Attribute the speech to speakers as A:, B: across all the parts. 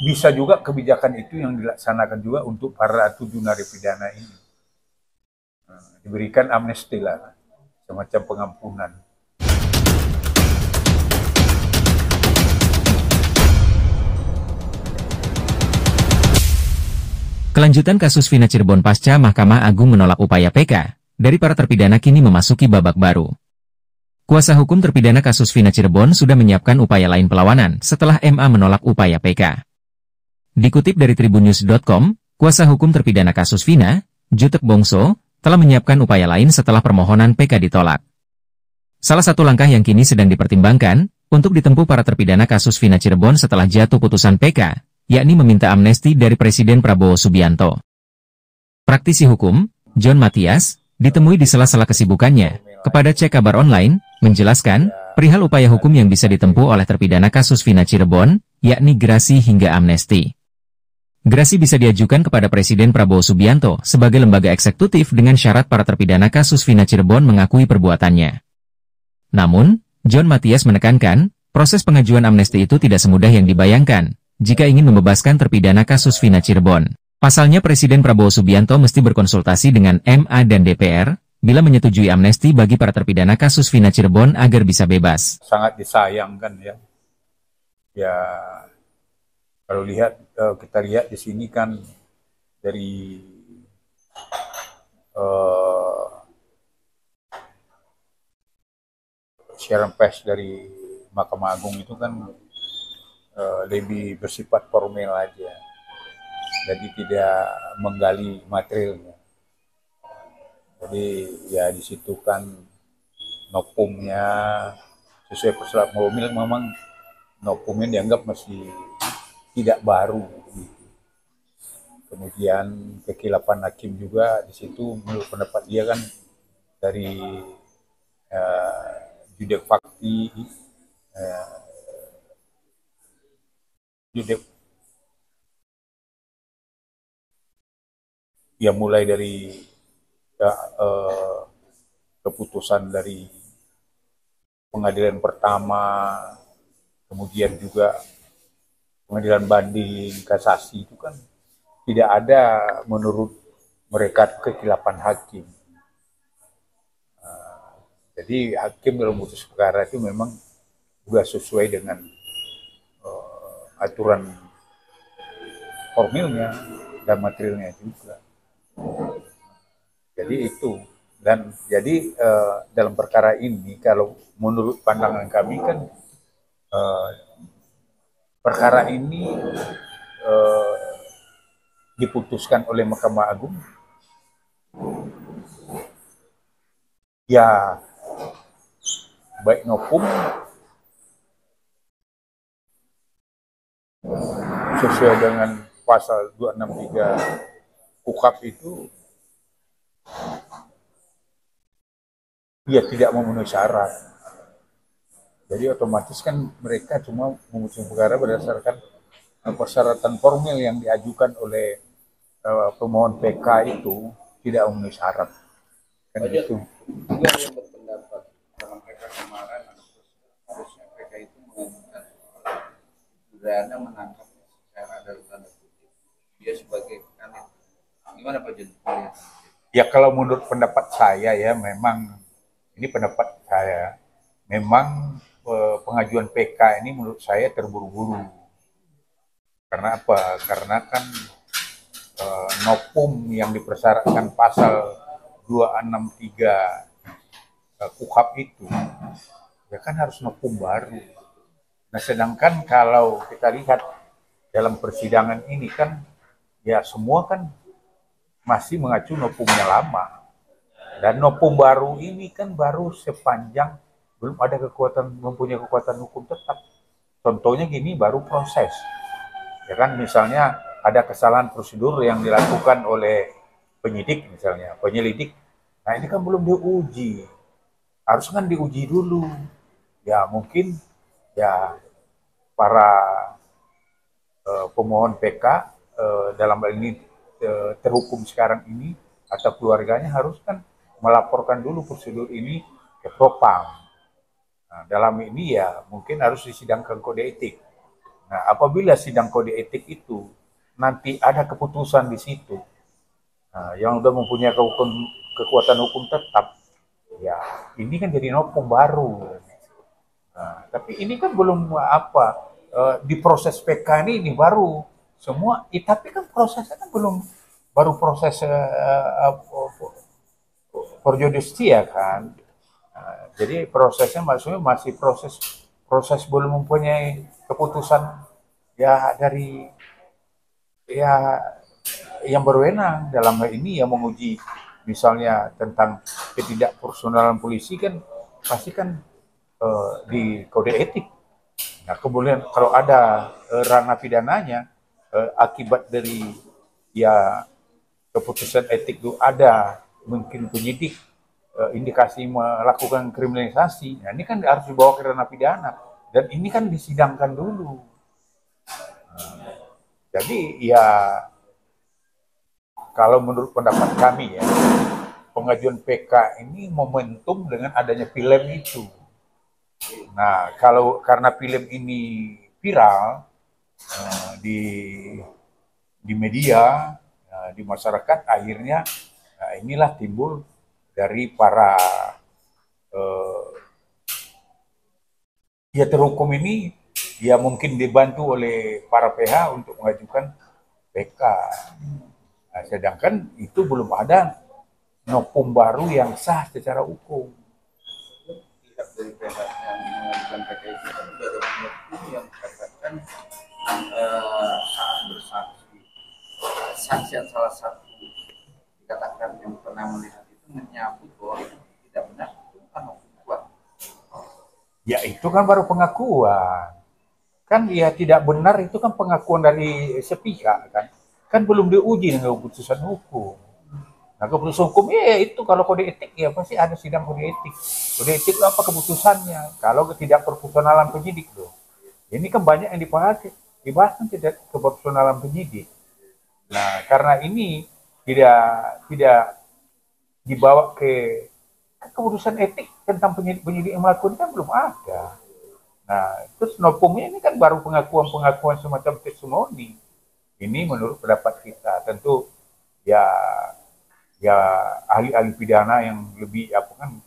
A: bisa juga kebijakan itu yang dilaksanakan juga untuk para 7 narapidana ini. Diberikan amnesti lah, semacam pengampunan.
B: Kelanjutan kasus Vina Cirebon pasca Mahkamah Agung menolak upaya PK dari para terpidana kini memasuki babak baru. Kuasa hukum terpidana kasus Vina Cirebon sudah menyiapkan upaya lain perlawanan setelah MA menolak upaya PK. Dikutip dari tribunnews.com, kuasa hukum terpidana kasus Vina, Jutek Bongso, telah menyiapkan upaya lain setelah permohonan PK ditolak. Salah satu langkah yang kini sedang dipertimbangkan untuk ditempuh para terpidana kasus Vina Cirebon setelah jatuh putusan PK, yakni meminta amnesti dari Presiden Prabowo Subianto. Praktisi hukum, John Matias, ditemui di sela-sela kesibukannya kepada Cek Kabar Online, menjelaskan perihal upaya hukum yang bisa ditempuh oleh terpidana kasus Vina Cirebon, yakni gerasi hingga amnesti. Gerasi bisa diajukan kepada Presiden Prabowo Subianto sebagai lembaga eksekutif dengan syarat para terpidana kasus Vina Cirebon mengakui perbuatannya. Namun, John Matias menekankan, proses pengajuan amnesti itu tidak semudah yang dibayangkan jika ingin membebaskan terpidana kasus Vina Cirebon. Pasalnya Presiden Prabowo Subianto mesti berkonsultasi dengan MA dan DPR bila menyetujui amnesti bagi para terpidana kasus Vina Cirebon agar bisa bebas.
A: Sangat disayangkan ya. Ya, kalau kita lihat di sini kan dari siaran pers dari Mahkamah Agung itu kan lebih bersifat formal aja, jadi tidak menggali materialnya. Jadi ya di situ kan nopumnya sesuai persyaratan formil, memang nopumnya dianggap masih tidak baru. Kemudian kekilapan hakim juga di situ menurut pendapat dia kan dari judek fakti, ya mulai dari keputusan dari pengadilan pertama, kemudian juga pengadilan banding, kasasi itu kan tidak ada menurut mereka kekilapan hakim. Jadi hakim dalam memutus perkara itu memang juga sesuai dengan aturan formilnya dan materialnya juga. Jadi itu, dan jadi dalam perkara ini kalau menurut pandangan kami kan perkara ini diputuskan oleh Mahkamah Agung ya baik nopum sesuai dengan pasal 263 KUHP itu dia tidak memenuhi syarat. Jadi otomatis kan mereka cuma memutuskan perkara berdasarkan persyaratan formil yang diajukan oleh pemohon PK itu tidak memenuhi syarat. Kan gitu.
C: Juga yang berpendapat dalam PK kemarin harusnya PK itu mengajukan pidana menangkap secara dalam tanda kutip dia sebagai kanit. Gimana Pak Jen?
A: Ya kalau menurut pendapat saya ya memang ini pendapat saya memang pengajuan PK ini menurut saya terburu-buru. Karena apa? Karena kan nopum yang dipersyaratkan pasal 263 KUHP itu ya kan harus nopum baru. Nah sedangkan kalau kita lihat dalam persidangan ini kan ya semua kan masih mengacu nopumnya lama. Dan nopum baru ini kan baru sepanjang belum ada mempunyai kekuatan hukum tetap. Contohnya gini, baru proses. Ya kan misalnya ada kesalahan prosedur yang dilakukan oleh penyidik misalnya, penyelidik. Nah ini kan belum diuji. Harus kan diuji dulu. Ya mungkin ya para pemohon PK dalam hal ini terhukum sekarang ini atau keluarganya harus kan melaporkan dulu prosedur ini ke Propam. Nah, dalam ini ya mungkin harus disidangkan kode etik. Nah, apabila sidang kode etik itu nanti ada keputusan di situ, nah, yang sudah mempunyai kekuatan hukum tetap, ya ini kan jadi novum baru. Nah, tapi ini kan belum di proses PK ini baru semua, tapi kan prosesnya kan belum, baru proses perjudisia kan. Nah, jadi prosesnya maksudnya masih proses belum mempunyai keputusan ya dari ya yang berwenang dalam hal ini yang menguji misalnya tentang ketidakprofesionalan polisi kan pasti kan di kode etik. Nah kemudian kalau ada ranah pidananya akibat dari ya keputusan etik itu ada mungkin penyidik indikasi melakukan kriminalisasi, nah ini kan harus dibawa ke ranah pidana dan ini kan disidangkan dulu. Jadi ya kalau menurut pendapat kami ya, pengajuan PK ini momentum dengan adanya film itu. Nah, kalau karena film ini viral di media, di masyarakat, akhirnya inilah timbul dari para ya terhukum ini, ya mungkin dibantu oleh para pihak untuk mengajukan PK. Nah, sedangkan itu belum ada novum baru yang sah secara hukum.
C: Pihak dari pihak yang mengajukan PK itu kan sudah ada novum yang katakan saat bersaksi, saksi yang salah satu dikatakan yang pernah melihat itu menyambut bahwa itu tidak benar, itu bukan novum kuat.
A: Ya itu kan baru pengakuan. Kan ya tidak benar itu kan pengakuan dari sepihak kan. Kan belum diuji dengan keputusan hukum. Nah keputusan hukum ya itu kalau kode etik ya pasti ada sidang kode etik. Kode etik itu apa keputusannya? Kalau ketidakprofesionalan penyidik loh. Ini kan banyak yang dibahas kan tidak keprofesionalan penyidik. Nah karena ini tidak dibawa ke keputusan etik tentang penyidik yang melakukan kan belum ada. Nah, terus novumnya ini kan baru pengakuan-pengakuan semacam testimoni. Ini menurut pendapat kita. Tentu ya ahli-ahli pidana yang lebih apa kan.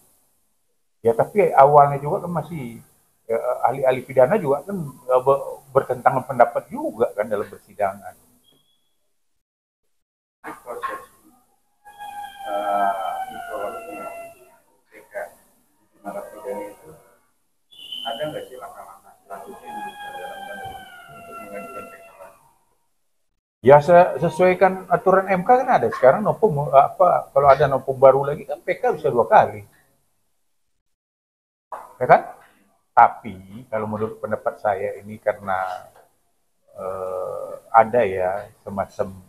A: Ya tapi awalnya juga kan masih ahli-ahli pidana juga kan bertentangan pendapat juga kan dalam persidangan.
C: Proses evaluasi PK di narapidana itu ada nggak sih langkah-langkah selanjutnya yang dijalankan untuk mengajukan PK lagi?
A: Ya sesuaikan aturan MK kan ada sekarang novum kalau ada novum baru lagi kan PK bisa 2 kali. Ya kan? Tapi kalau menurut pendapat saya ini karena ada ya semacam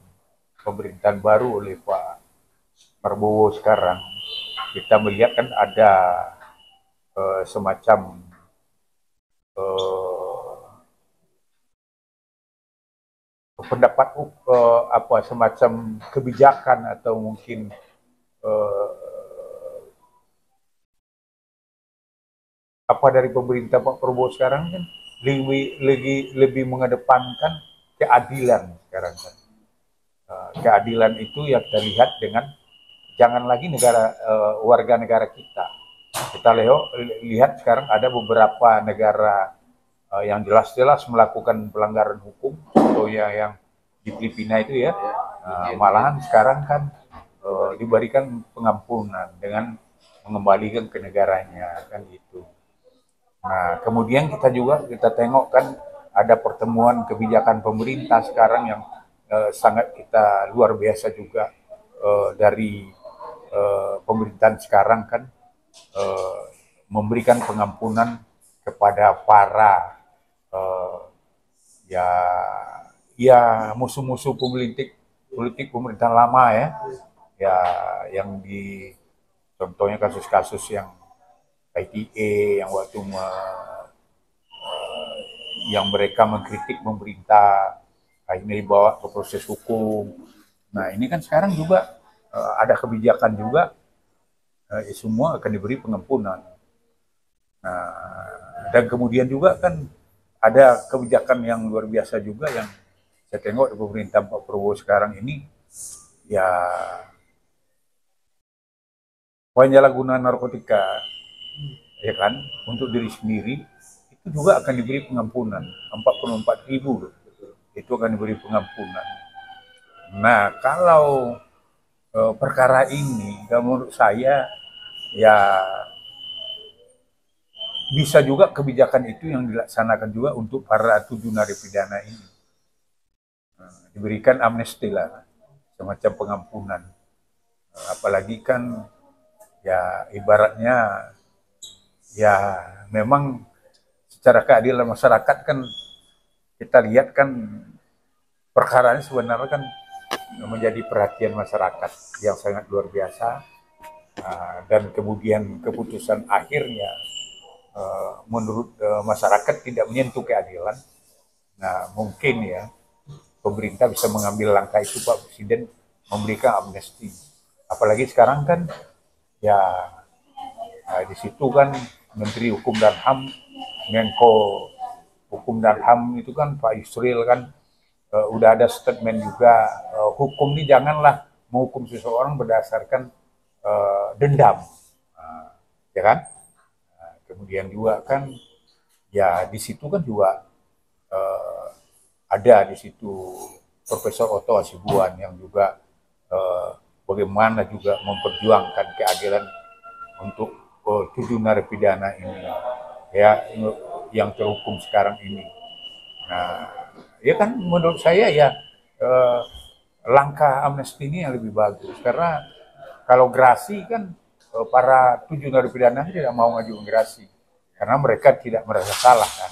A: pemerintahan baru oleh Pak Prabowo sekarang, kita melihat kan ada semacam pendapat semacam kebijakan atau mungkin apa dari pemerintah Pak Prabowo sekarang kan lebih mengedepankan keadilan sekarang kan. Keadilan itu yang kita lihat dengan jangan lagi warga negara kita. Kita lihat sekarang ada beberapa negara yang jelas-jelas melakukan pelanggaran hukum, contohnya yang di Filipina itu ya, malahan sekarang kan diberikan pengampunan dengan mengembalikan ke negaranya kan gitu. Nah kemudian kita tengok kan ada pertemuan kebijakan pemerintah sekarang yang sangat kita luar biasa juga dari pemerintahan sekarang kan memberikan pengampunan kepada para musuh-musuh politik pemerintahan lama ya yang contohnya kasus-kasus yang ITE yang waktu yang mereka mengkritik pemerintah akhirnya dibawa ke proses hukum. Nah ini kan sekarang juga ada kebijakan juga semua akan diberi pengampunan. Nah, dan kemudian juga kan ada kebijakan yang luar biasa juga yang saya tengok di pemerintah Pak Prabowo sekarang ini, ya penyalahgunaan narkotika, ya kan, untuk diri sendiri itu juga akan diberi pengampunan 44.000 itu akan diberi pengampunan. Nah, kalau perkara ini, menurut saya ya bisa juga kebijakan itu yang dilaksanakan juga untuk para 7 narapidana ini. Diberikan amnesti lah, semacam pengampunan. Apalagi kan ya ibaratnya ya memang secara keadilan masyarakat kan kita lihat kan perkara ini sebenarnya kan menjadi perhatian masyarakat yang sangat luar biasa, dan kemudian keputusan akhirnya menurut masyarakat tidak menyentuh keadilan. Nah, mungkin ya pemerintah bisa mengambil langkah itu, Pak Presiden memberikan amnesti. Apalagi sekarang kan ya di situ kan Menteri Hukum dan HAM, Menko Hukum dan HAM itu kan Pak Yusril kan udah ada statement juga, hukum ini janganlah menghukum seseorang berdasarkan dendam, ya kan? Kemudian juga kan ya di situ kan juga ada di situ Profesor Otto Hasibuan yang juga bagaimana juga memperjuangkan keadilan untuk 7 narapidana ini ya yang terhukum sekarang ini. Nah, ya kan menurut saya ya langkah amnesti ini yang lebih bagus, karena kalau gerasi kan para 7 narapidana tidak mau ngajukan gerasi karena mereka tidak merasa salah kan.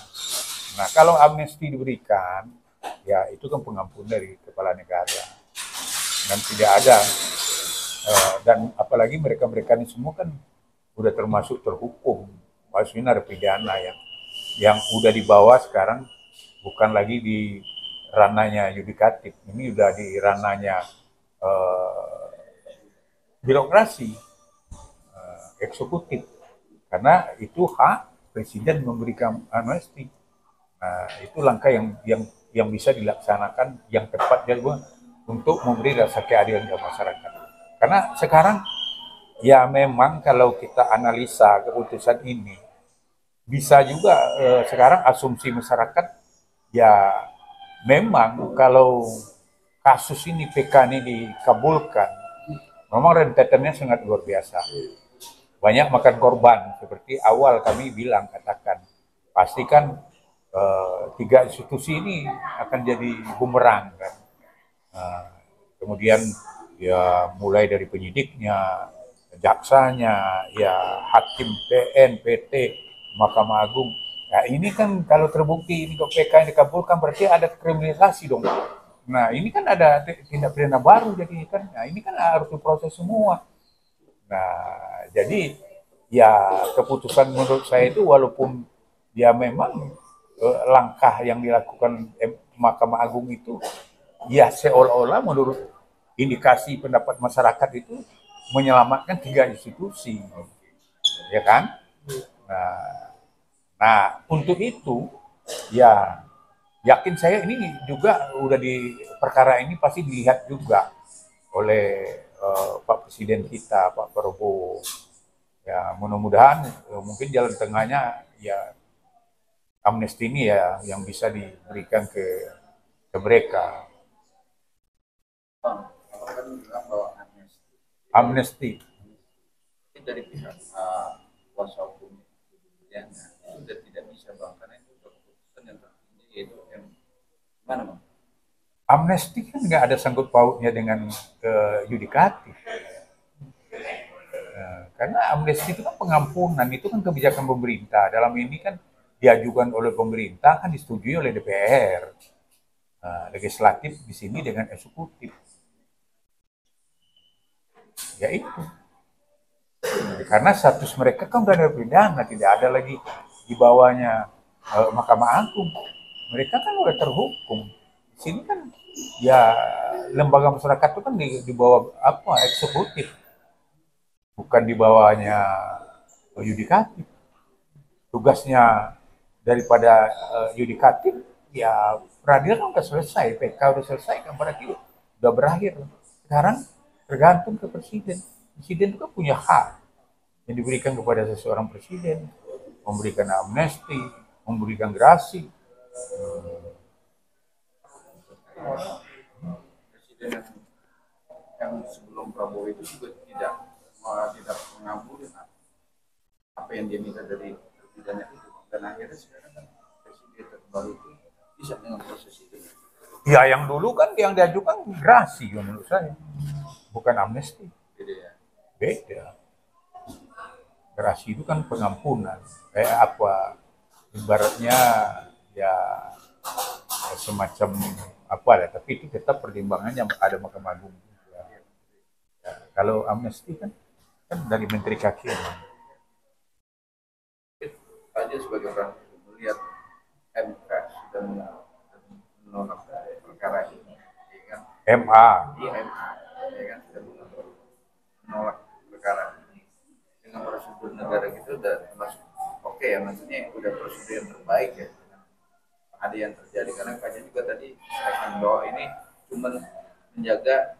A: Nah, kalau amnesti diberikan ya itu kan pengampunan dari kepala negara dan tidak ada dan apalagi mereka-mereka ini semua kan udah termasuk terhukum, maksudnya narapidana yang udah dibawa sekarang bukan lagi di ranahnya yudikatif, ini udah di ranahnya birokrasi, eksekutif, karena itu hak presiden memberikan amnesti. Nah, itu langkah yang bisa dilaksanakan yang tepat juga untuk memberi rasa keadilan ke masyarakat. Karena sekarang ya memang kalau kita analisa keputusan ini bisa juga sekarang asumsi masyarakat ya memang kalau kasus ini PK ini dikabulkan memang rentetannya sangat luar biasa, banyak makan korban seperti awal kami bilang katakan pastikan 3 institusi ini akan jadi bumerang kan. Kemudian ya mulai dari penyidiknya, jaksanya, ya hakim PN, PT, Mahkamah Agung. Nah, ini kan kalau terbukti ini PK yang dikabulkan berarti ada kriminalisasi dong. Nah, ini kan ada tindak pidana baru jadi kan. Nah, ini kan harus diproses semua. Nah, jadi ya keputusan menurut saya itu walaupun ya memang langkah yang dilakukan Mahkamah Agung itu ya seolah-olah menurut indikasi pendapat masyarakat itu menyelamatkan 3 institusi, ya kan? Nah, untuk itu ya yakin saya ini juga udah di perkara ini pasti dilihat juga oleh Pak Presiden kita, Pak Prabowo. Ya mudah-mudahan mungkin jalan tengahnya ya amnesti ini ya yang bisa diberikan ke mereka.
C: Apakah bilang bahwa
A: Amnesti.
C: dari pihak kuasa hukum yang sudah tidak bisa bang, karena itu keputusan yang tertinggi yaitu gimana bang?
A: Amnesti kan nggak ada sangkut pautnya dengan yudikatif. Karena amnesti itu kan pengampunan, itu kan kebijakan pemerintah. Dalam ini kan diajukan oleh pemerintah, kan disetujui oleh DPR. Legislatif di sini dengan eksekutif. Ya itu. Karena status mereka kan udah pidana, tidak ada lagi di bawahnya Mahkamah Agung. Mereka kan udah terhukum. Di sini kan ya lembaga masyarakat itu kan di bawah eksekutif, bukan di bawahnya yudikatif. Tugasnya daripada yudikatif, ya peradilan udah selesai, PK udah selesai, kan berarti udah berakhir. Sekarang tergantung ke presiden. Presiden itu kan punya hak yang diberikan kepada seseorang presiden, memberikan amnesti, memberikan gerasi.
C: Presiden yang sebelum Prabowo itu juga tidak mengampuni apa yang dia minta dari terpidana itu, dan akhirnya sekarang kan presiden terbaru itu bisa dengan proses itu.
A: Ya yang dulu kan yang diajukan gerasi menurut saya, bukan amnesti. Beda. Gerasi itu kan pengampunan, kayak apa? Ibaratnya ya semacam apa lah, tapi itu tetap pertimbangannya ada Mahkamah Agung. Ya, kalau amnesti kan dari Menteri Kehakiman.
C: Aja sebagai orang melihat MK sudah menolak perkara ini, ya kan?
A: MA.
C: Iya, MA, ya kan, sudah menolak perkara ini dengan prosedur negara gitu udah termasuk oke ya, maksudnya udah prosedur yang terbaik ya. Ada yang terjadi karena kajian juga tadi statement bahwa ini cuma menjaga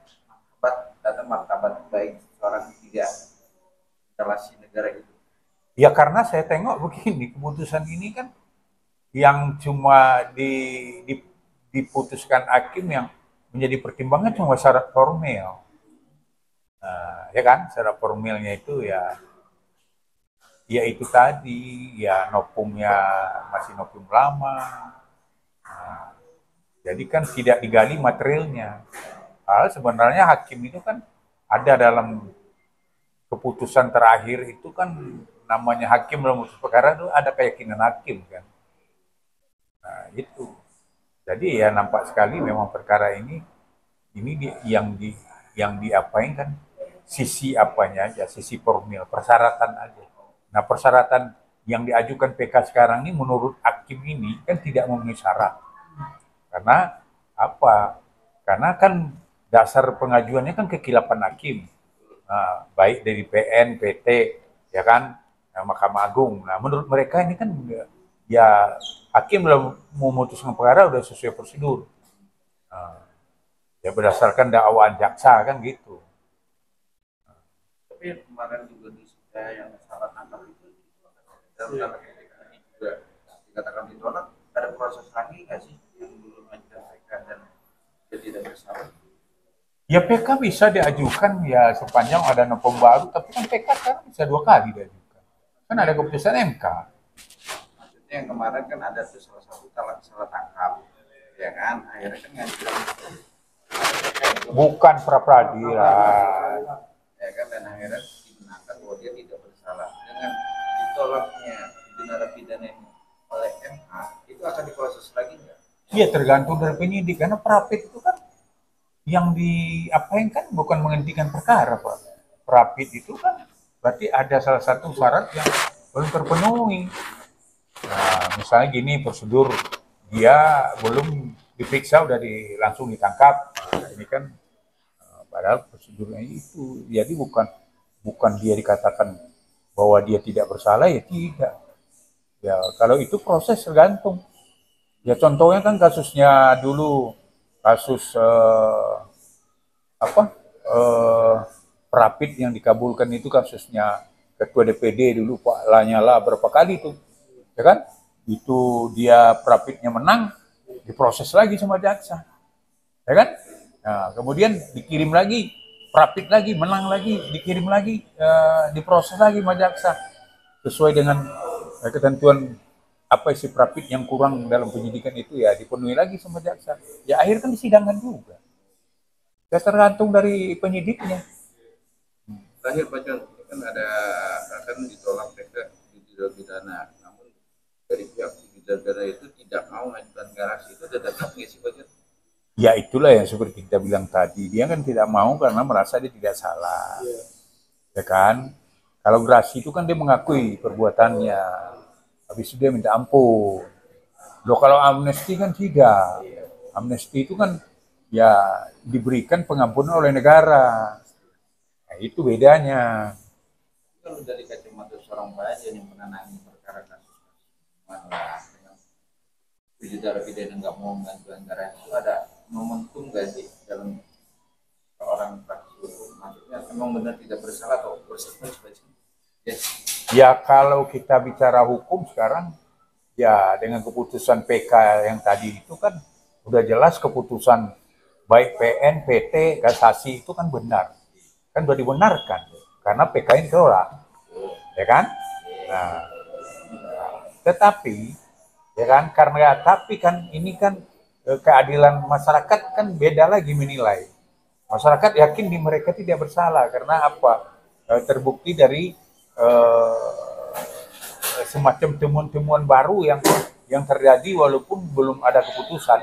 C: martabat baik seorang tiga relasi negara itu.
A: Ya karena saya tengok begini, keputusan ini kan yang cuma diputuskan hakim yang menjadi pertimbangan cuma syarat formil. Nah, ya kan, syarat formilnya itu ya itu tadi, ya nopumnya masih nopum lama. Nah, jadi kan tidak digali materialnya. Sebenarnya hakim itu kan ada dalam keputusan terakhir itu kan namanya hakim dalam memutus perkara itu ada keyakinan hakim kan. Nah itu. Jadi ya nampak sekali memang perkara ini yang diapain kan sisi apanya aja, sisi formil, persyaratan aja. Nah persyaratan yang diajukan PK sekarang ini menurut hakim ini kan tidak memenuhi syarat. Karena apa? Karena kan dasar pengajuannya kan kekilapan hakim. Nah, baik dari PN, PT, ya kan, Mahkamah Agung. Nah, menurut mereka ini kan ya hakim dalam memutuskan perkara udah sesuai prosedur. Nah, ya berdasarkan dakwaan jaksa kan gitu.
C: Tapi kemarin juga di yang salah tangkap itu dalam tanda petik ini juga dikatakan ditolak, ada proses lagi nggak sih yang belum mengajukan PK dan dia tidak bersalah?
A: Ya PK bisa diajukan ya sepanjang ada nopom baru, tapi kan PK sekarang bisa 2 kali diajukan. Kan ada keputusan MK.
C: Maksudnya yang kemarin kan ada tuh salah satu salah tangkap, ya kan? Akhirnya kan ngajukan
A: bukan pra peradilan.
C: Ya kan, dan akhirnya dimenangkan bahwa dia tidak bersalah. Dengan ditolaknya narapidana oleh MA, itu akan diproses lagi nggak?
A: Iya tergantung dari penyidik, karena prapit itu kan yang diapain kan bukan menghentikan perkara, Pak. Prapit itu kan berarti ada salah satu syarat yang belum terpenuhi. Nah, misalnya gini, prosedur dia belum diperiksa udah langsung ditangkap. Nah, ini kan padahal prosedurnya itu. Jadi bukan dia dikatakan bahwa dia tidak bersalah, ya tidak. Ya kalau itu proses tergantung. Ya contohnya kan kasusnya dulu kasus Rapid yang dikabulkan itu kasusnya ketua DPD dulu Pak Lanyala berapa kali itu, ya kan? Itu dia Rapidnya menang, diproses lagi sama jaksa, ya kan? Nah, kemudian dikirim lagi, Rapid lagi menang lagi, dikirim lagi, diproses lagi sama jaksa sesuai dengan ketentuan apa isi Rapid yang kurang dalam penyidikan itu ya dipenuhi lagi sama jaksa. Ya akhirnya kan disidangkan juga. Ya tergantung dari penyidiknya.
C: Terakhir Pak John, kan ada akan ditolak PK di bidang pidana, namun dari pihak pidana itu tidak mau mengajukan garasi, itu tetap nggak sih Pak John?
A: Ya itulah yang seperti kita bilang tadi, dia kan tidak mau karena merasa dia tidak salah, ya kan? Kalau gerasi itu kan dia mengakui perbuatannya, habis itu dia minta ampun. Loh kalau amnesti kan tidak, amnesti itu kan ya diberikan pengampunan oleh negara. Nah, itu bedanya.
C: Kalau dari kacamata seorang Pak yang menangani perkara kasus masalah narapidana nggak mau membantu anggaran itu ada momentum nggak sih dalam seorang praktisi hukum? Maksudnya memang benar tidak bersalah atau bersalah sebagainya? Yes.
A: Ya kalau kita bicara hukum sekarang, ya dengan keputusan PK yang tadi itu kan udah jelas keputusan baik PN, PT, kasasi itu kan benar. Kan sudah dibenarkan karena PK ini tolak. Ya kan? Nah, tetapi ya kan tapi kan ini kan keadilan masyarakat kan beda lagi menilai. Masyarakat yakin di mereka tidak bersalah karena apa? Terbukti dari semacam temuan-temuan baru yang terjadi walaupun belum ada keputusan,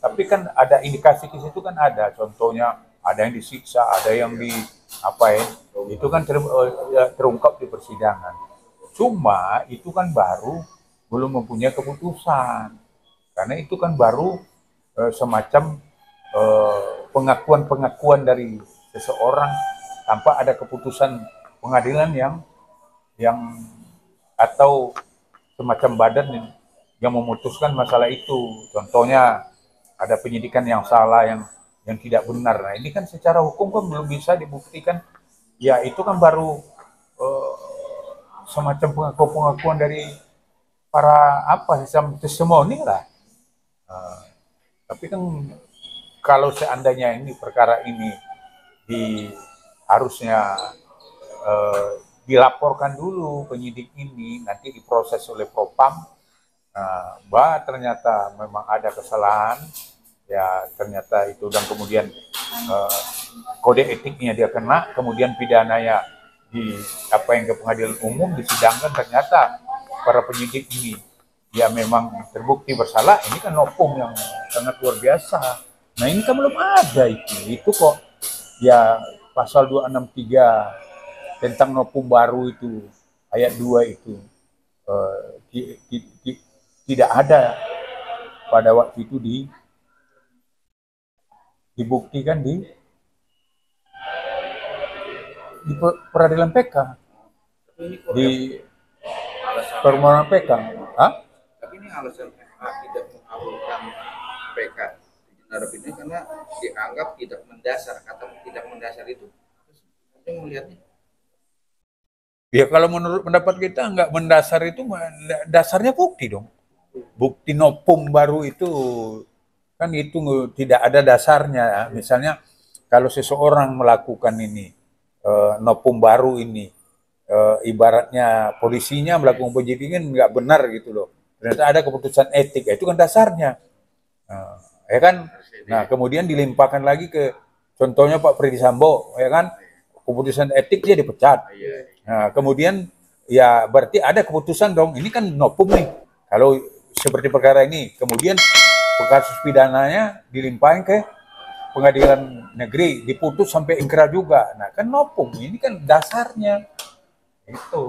A: tapi kan ada indikasi ke situ kan ada. Contohnya ada yang disiksa, ada yang itu kan terungkap di persidangan. Cuma itu kan baru belum mempunyai keputusan, karena itu kan baru semacam pengakuan-pengakuan dari seseorang tanpa ada keputusan pengadilan yang atau semacam badan yang memutuskan masalah itu. Contohnya ada penyidikan yang salah yang tidak benar. Nah ini kan secara hukum kan belum bisa dibuktikan. Ya itu kan baru semacam pengakuan dari para sistem testimoni lah. Tapi kan kalau seandainya ini perkara ini harusnya dilaporkan dulu penyidik ini, nanti diproses oleh Propam. Ternyata memang ada kesalahan, ya ternyata itu, dan kemudian kode etiknya dia kena, kemudian pidananya yang ke pengadilan umum disidangkan, ternyata para penyidik ini ya memang terbukti bersalah. Ini kan novum yang sangat luar biasa. Nah ini kan belum ada itu kok ya pasal 263 tentang novum baru itu ayat 2 itu tidak ada pada waktu itu dibuktikan di peradilan PK, di permohonan PK.
C: Tapi ini alasan FH tidak mengabulkan PK narapidana karena dianggap tidak mendasar. Kata tidak mendasar itu, saya melihatnya.
A: Ya kalau menurut pendapat kita nggak mendasar itu, dasarnya bukti dong. Bukti novum baru itu kan itu tidak ada dasarnya. Misalnya kalau seseorang melakukan ini novum baru ini, ibaratnya polisinya melakukan penyidikan nggak benar gitu loh. Ternyata ada keputusan etik, itu kan dasarnya. Ya kan? Nah kemudian dilimpahkan lagi ke contohnya Pak Freddy Sambo, ya kan? Keputusan etik dia dipecat. Nah, kemudian ya berarti ada keputusan dong. Ini kan novum nih. Kalau seperti perkara ini, kemudian kasus pidananya dilimpahin ke pengadilan negeri, diputus sampai ingkrah juga. Nah, kan novum. Ini kan dasarnya. Itu.